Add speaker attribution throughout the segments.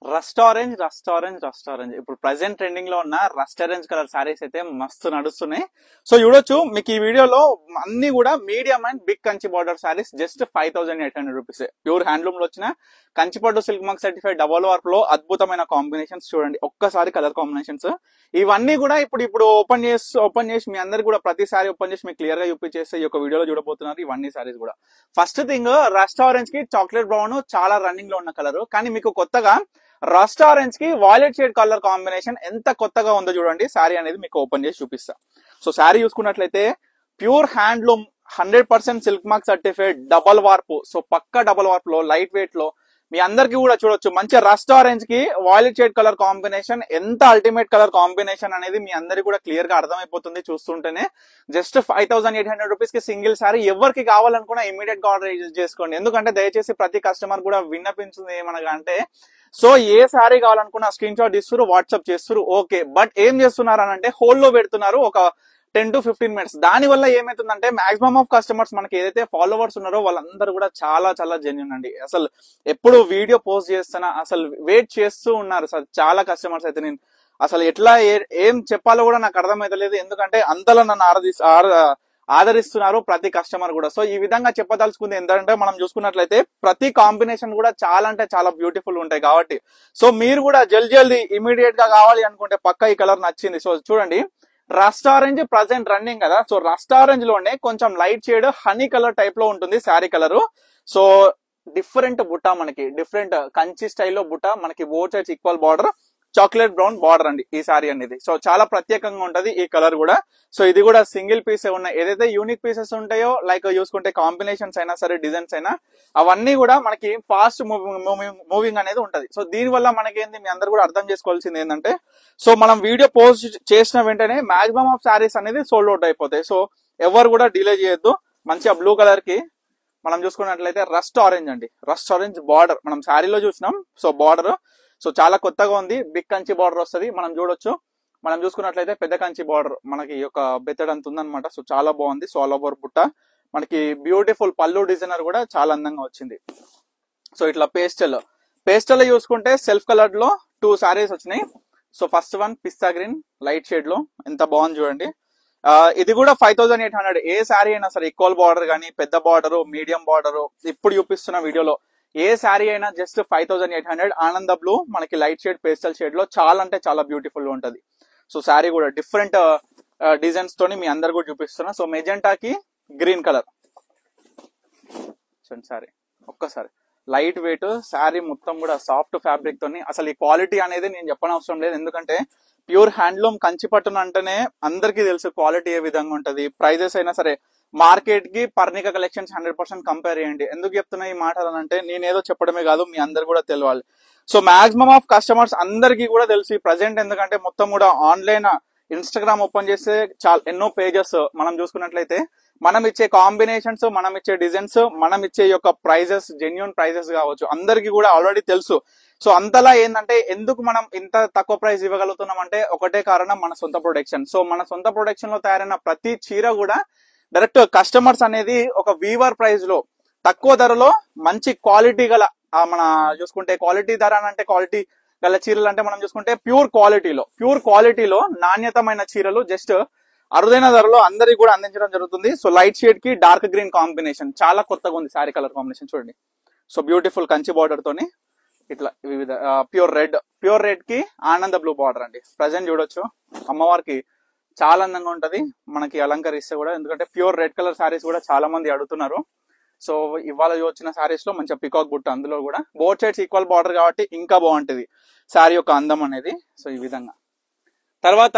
Speaker 1: Rust orange ఇప్పుడు present trending లో ఉన్న రస్ట్ ఆరెంజ్ కలర్ సారీస్ అయితే మస్తు నడుస్తున్నాయి. సో చూడొచ్చు మీకు ఈ వీడియోలో అన్ని కూడా medium and big Kanchi border saris just 5800 rupees. Pure handloom లో వచ్చిన కంచిపట్టు silk mark certified double warp లో అద్భుతమైన కాంబినేషన్స్ చూడండి, ఒక్కసారి కలర్ కాంబినేషన్స్ ఇవన్నీ కూడా ఇప్పుడు ఓపెన్ చేసి మీ అందరికి కూడా ప్రతిసారి ఓపెన్ చేసి మీకు క్లియర్ గా చూపించేస్తే ఈ యొక్క వీడియోలో చూడబోతున్నారు ఇవన్నీ సారీస్ కూడా. ఫస్ట్ థింగ్ రస్ట్ ఆరెంజ్ కి చాక్లెట్ బ్రౌన్ చాలా రన్నింగ్ లో ఉన్న కలర్, కానీ మీకు కొత్తగా రస్ట్ ఆరెంజ్ కి వాయిలెట్ షేడ్ కలర్ కాంబినేషన్ ఎంత కొత్తగా ఉందో చూడండి. శారీ అనేది మీకు ఓపెన్ చేసి చూపిస్తా. సో శారీ చూసుకున్నట్లయితే pure handloom 100% silk mark certified double warp. So పక్క డబల్ వార్ప్ లో లైట్ వెయిట్ లో మీ అందరికి కూడా చూడొచ్చు మంచి రస్ట్ ఆరెంజ్ కి వాయిలెట్ షేడ్ కలర్ కాంబినేషన్ ఎంత అల్టిమేట్ కలర్ కాంబినేషన్ అనేది మీ అందరికి కూడా క్లియర్ గా అర్థమైపోతుంది చూస్తుంటేనే. జస్ట్ 5800 రూపీస్ కి సింగిల్ సారీ. ఎవరికి కావాలనుకున్నా ఇమీడియట్ గా ఆర్డర్ చేసుకోండి. ఎందుకంటే దయచేసి ప్రతి కస్టమర్ కూడా విన్నపించింది ఏమనగా అంటే, సో ఏ సారీ కావాలనుకున్నా స్క్రీన్ షాట్ తీస్తారు, వాట్సాప్ చేస్తారు, ఓకే, బట్ ఏం చేస్తున్నారు అని అంటే హోల్లో పెడుతున్నారు ఒక 10 to 15 minutes. దాని వల్ల ఏమైతుందంటే మాక్సిమం ఆఫ్ కస్టమర్స్ మనకి ఏదైతే ఫాలోవర్స్ ఉన్నారో వాళ్ళందరూ కూడా చాలా చాలా జెన్యూన్ అండి. అసలు ఎప్పుడు వీడియో పోస్ట్ చేస్తున్నా అసలు వెయిట్ చేస్తూ ఉన్నారు సార్ చాలా కస్టమర్స్ అయితే. నేను అసలు ఎట్లా ఏం చెప్పాలో కూడా నాకు అర్థమైతలేదు, ఎందుకంటే అంతలా నన్ను ఆదరిస్తున్నారు ప్రతి కస్టమర్ కూడా. సో ఈ విధంగా చెప్పదలుచుకుంది ఏంటంటే, మనం చూసుకున్నట్లయితే ప్రతి కాంబినేషన్ కూడా చాలా అంటే చాలా బ్యూటిఫుల్ ఉంటాయి కాబట్టి, సో మీరు కూడా జల్దీ ఇమీడియట్ గా కావాలి అనుకుంటే పక్క ఈ కలర్ నచ్చింది. సో చూడండి, రస్ట్ ఆరెంజ్ ప్రజెంట్ రన్నింగ్ కదా. సో రస్ట్ ఆరెంజ్ లోనే కొంచెం light shade honey colour type లో ఉంటుంది శారీ కలర్. సో డిఫరెంట్ బుట్ట, మనకి డిఫరెంట్ కంచి స్టైల్లో బుట్ట, మనకి both sides equal border, chocolate brown border అండి ఈ సారీ అనేది. సో చాలా ప్రత్యేకంగా ఉంటది ఈ కలర్ కూడా. సో ఇది కూడా సింగిల్ పీస్ ఉన్నాయి. ఏదైతే యూనిక్ పీసెస్ ఉంటాయో లైక్ చూసుకుంటే కాంబినేషన్స్ అయినా సరే, డిజైన్స్ అయినా, అవన్నీ కూడా మనకి ఫాస్ట్ మూవింగ్ అనేది ఉంటది. సో దీని వల్ల మనకి ఏంది, మీ అందరు కూడా అర్థం చేసుకోవాల్సింది ఏంటంటే, సో మనం వీడియో పోస్ట్ చేసిన వెంటనే మాక్సిమం ఆఫ్ సారీస్ అనేది సోల్డ్ అవుట్ అయిపోతాయి. సో ఎవరు కూడా డిలే చేయొద్దు. మంచిగా బ్లూ కలర్ కి మనం చూసుకున్నట్లయితే రస్ట్ ఆరెంజ్ అండి, రస్ట్ ఆరెంజ్ బార్డర్ మనం శారీలో చూసినాం. సో బార్డర్ సో చాలా కొత్తగా ఉంది, బిగ్ కంచి బార్డర్ వస్తుంది. మనం చూడొచ్చు, మనం చూసుకున్నట్లయితే పెద్ద కంచి బార్డర్ మనకి ఒక బెత్తడంత ఉందన్నమాట. సో చాలా బాగుంది. సో ఆల్ ఓవర్ బుట్ట మనకి బ్యూటిఫుల్ పళ్ళు డిజైనర్ కూడా చాలా అందంగా వచ్చింది. సో ఇట్లా పేస్టల్ చూసుకుంటే సెల్ఫ్ కలర్ లో 2 సారీస్ వచ్చినాయి. సో ఫస్ట్ వన్ పిస్తా గ్రీన్ లైట్ షేడ్ లో ఎంత బాగుంది చూడండి. ఇది కూడా 5800. ఏ శారీ అయినా సరే ఈక్వల్ బార్డర్ కానీ, పెద్ద బార్డర్, మీడియం బార్డర్, ఇప్పుడు చూపిస్తున్న వీడియోలో ఏ శారీ అయినా జస్ట్ 5800. ఆనంద బ్లూ మనకి లైట్ షేడ్ పేస్టల్ షేడ్ లో చాలా అంటే చాలా బ్యూటిఫుల్ గా ఉంటది. సో శారీ కూడా డిఫరెంట్ డిజైన్స్ తోని మీ అందరు కూడా చూపిస్తున్నా. సో మెజెంటాకి గ్రీన్ కలర్ చూడండి శారీ, ఒక్కసారి లైట్ వెయిట్ శారీ మొత్తం కూడా సాఫ్ట్ ఫ్యాబ్రిక్ తోని. అసలు ఈ క్వాలిటీ అనేది నేను చెప్పనవసరం లేదు, ఎందుకంటే ప్యూర్ హ్యాండ్లూమ్ కంచి పట్టున అంటేనే అందరికీ తెలుసు క్వాలిటీ ఏ విధంగా ఉంటది. ప్రైజెస్ అయినా సరే మార్కెట్ కి పర్ణిక కలెక్షన్స్ 100% కంపేర్ చేయండి. ఎందుకు చెప్తున్నా ఈ మాట అంటే, నేనేదో చెప్పడమే కాదు మీ అందరు కూడా తెలియాలి. సో మాక్సిమం ఆఫ్ కస్టమర్స్ అందరికీ కూడా తెలుసు ప్రజెంట్, ఎందుకంటే మొత్తం కూడా ఆన్లైన్ ఇన్స్టాగ్రామ్ ఓపెన్ చేస్తే చాలా ఎన్నో పేజెస్ మనం చూసుకున్నట్లయితే మనం ఇచ్చే కాంబినేషన్స్, మనం ఇచ్చే డిజైన్స్, మనం ఇచ్చే యొక్క ప్రైజెస్, జెన్యూన్ ప్రైజెస్ కావచ్చు అందరికీ కూడా ఆల్రెడీ తెలుసు. సో అంతలా ఏంటంటే ఎందుకు మనం ఇంత తక్కువ ప్రైస్ ఇవ్వగలుగుతున్నాం అంటే ఒకటే కారణం, మన సొంత ప్రొడక్షన్. సో మన సొంత ప్రొడక్షన్ లో తయారైన ప్రతి చీర కూడా డైరెక్ట్ కస్టమర్స్ అనేది ఒక వీవర్ ప్రైస్ లో తక్కువ ధరలో మంచి క్వాలిటీ గల, మన చూసుకుంటే క్వాలిటీ ధర అంటే క్వాలిటీ గల చీరలు అంటే మనం చూసుకుంటే ప్యూర్ క్వాలిటీలో నాణ్యతమైన చీరలు జస్ట్ అరుదైన ధరలో అందరికి కూడా అందించడం జరుగుతుంది. సో లైట్ షేడ్ కి డార్క్ గ్రీన్ కాంబినేషన్ చాలా కొత్తగా ఉంది శారీ కలర్ కాంబినేషన్ చూడండి. సో బ్యూటిఫుల్ కంచి బార్డర్ తోని ఇట్లా వివిధ ప్యూర్ రెడ్ కి ఆనంద బ్లూ బార్డర్ అండి. ప్రజెంట్ చూడొచ్చు అమ్మవారికి చాలా అందంగా ఉంటది మనకి అలంకరిస్తే కూడా, ఎందుకంటే ప్యూర్ రెడ్ కలర్ సారీస్ కూడా చాలా మంది అడుగుతున్నారు. సో ఇవాళ వచ్చిన సారీస్ లో మంచిగా పికాక్ బుట్ట, అందులో కూడా బోత్ సైడ్స్ ఈక్వల్ బార్డర్ కాబట్టి ఇంకా బాగుంటది శారీ యొక్క అందం అనేది. సో ఈ విధంగా తర్వాత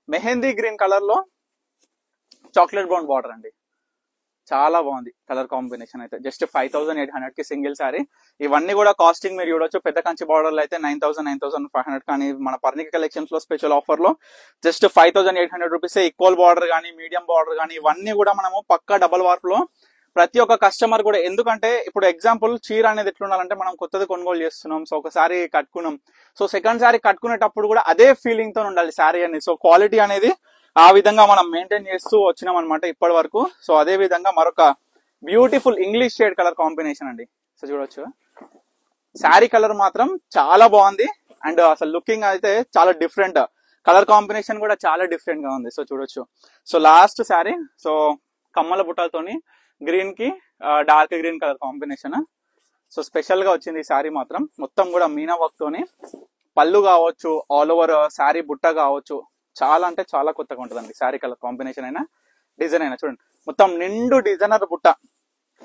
Speaker 1: మెహందీ గ్రీన్ కలర్ లో చాక్లెట్ బ్రౌన్ బార్డర్ అండి, చాలా బాగుంది కలర్ కాంబినేషన్ అయితే. జస్ట్ 5800 కి సింగిల్ సారీ. ఇవన్నీ కూడా కాస్టింగ్ మీరు చూడొచ్చు. పెద్ద కంచి బార్డర్ లో అయితే 9500, కానీ మన పర్ణిక కలెక్షన్స్ లో స్పెషల్ ఆఫర్ లో జస్ట్ 5800 రూపీస్. ఈక్వల్ బార్డర్ కానీ, మీడియం బార్డర్ కానీ ఇవన్నీ కూడా మనము పక్కా డబల్ వార్ప్ లో ప్రతి ఒక్క కస్టమర్ కూడా, ఎందుకంటే ఇప్పుడు ఎగ్జాంపుల్ చీర అనేది ఎట్లుండాలంటే మనం కొత్తది కొనుగోలు చేస్తున్నాం, సో ఒకసారి కట్టుకున్నాం, సో సెకండ్ సారీ కట్టుకునేటప్పుడు కూడా అదే ఫీలింగ్ తో ఉండాలి శారీ అనేది. సో క్వాలిటీ అనేది ఆ విధంగా మనం మెయింటైన్ చేస్తూ వచ్చినాం అనమాట ఇప్పటి వరకు. సో అదే విధంగా మరొక beautiful English shade colour combination అండి. సో చూడొచ్చు శారీ కలర్ మాత్రం చాలా బాగుంది అండ్ అసలు లుకింగ్ అయితే చాలా డిఫరెంట్, కలర్ కాంబినేషన్ కూడా చాలా డిఫరెంట్ గా ఉంది. సో చూడొచ్చు. సో లాస్ట్ శారీ, సో కమ్మల బుట్టలతోని గ్రీన్ కి dark green colour combination. So special గా వచ్చింది ఈ శారీ మాత్రం, మొత్తం కూడా మీనా వర్క్ తోని పళ్ళు కావచ్చు, ఆల్ ఓవర్ శారీ బుట్ట కావచ్చు, చాలా అంటే చాలా కొత్తగా ఉంటుందండి శారీ కలర్ కాంబినేషన్ అయినా డిజైన్ అయినా. చూడండి మొత్తం నిండు డిజైనర్ బుట్ట,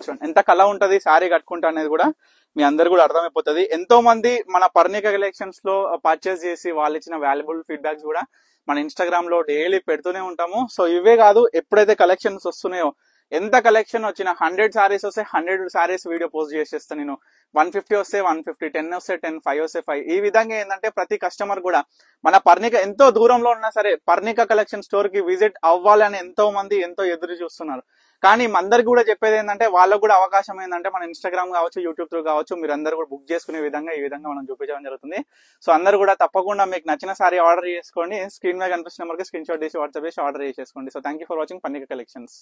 Speaker 1: చూడండి ఎంత కళ ఉంటది శారీ కట్టుకుంటా అనేది కూడా మీ అందరు కూడా అర్థమైపోతుంది. ఎంతో మంది మన పర్ణిక కలెక్షన్స్ లో పర్చేస్ చేసి వాళ్ళు ఇచ్చిన వాల్యుబుల్ ఫీడ్బ్యాక్స్ కూడా మన ఇన్స్టాగ్రామ్ లో డైలీ పెడుతూనే ఉంటాము. సో ఇవే కాదు, ఎప్పుడైతే కలెక్షన్స్ వస్తున్నాయో, ఎంత కలెక్షన్ వచ్చినా 100 సారీస్ వస్తే 100 సారీస్ వీడియో పోస్ట్ చేసేస్తాను నేను. 150 వస్తే 150, 10 వస్తే 10, 5 వస్తే 5. ఈ విధంగా ఏంటంటే ప్రతి కస్టమర్ కూడా మన పర్ణిక ఎంతో దూరంలో ఉన్నా సరే పర్ణిక కలెక్షన్ స్టోర్ కి విజిట్ అవ్వాలని ఎంతో మంది ఎంతో ఎదురు చూస్తున్నారు. కానీ అందరికి కూడా చెప్పేది ఏంటంటే వాళ్ళకు కూడా అవకాశం ఏంటంటే మన ఇన్స్టాగ్రామ్ కావచ్చు, యూట్యూబ్ త్రూ కావచ్చు, మీరు అందరూ కూడా బుక్ చేసుకునే విధంగా ఈ విధంగా మనం చూపించడం జరుగుతుంది. సో అందరూ కూడా తప్పకుండా మీకు నచ్చిన సారీ ఆర్డర్ చేసుకోండి. స్క్రీన్ మీద కనిపిస్తున్న నెంబర్కి స్క్రీన్ షాట్ తీసి వాట్సాప్ చేసి ఆర్డర్ చేసేసుకోండి. So thank you for watching Parnika collections.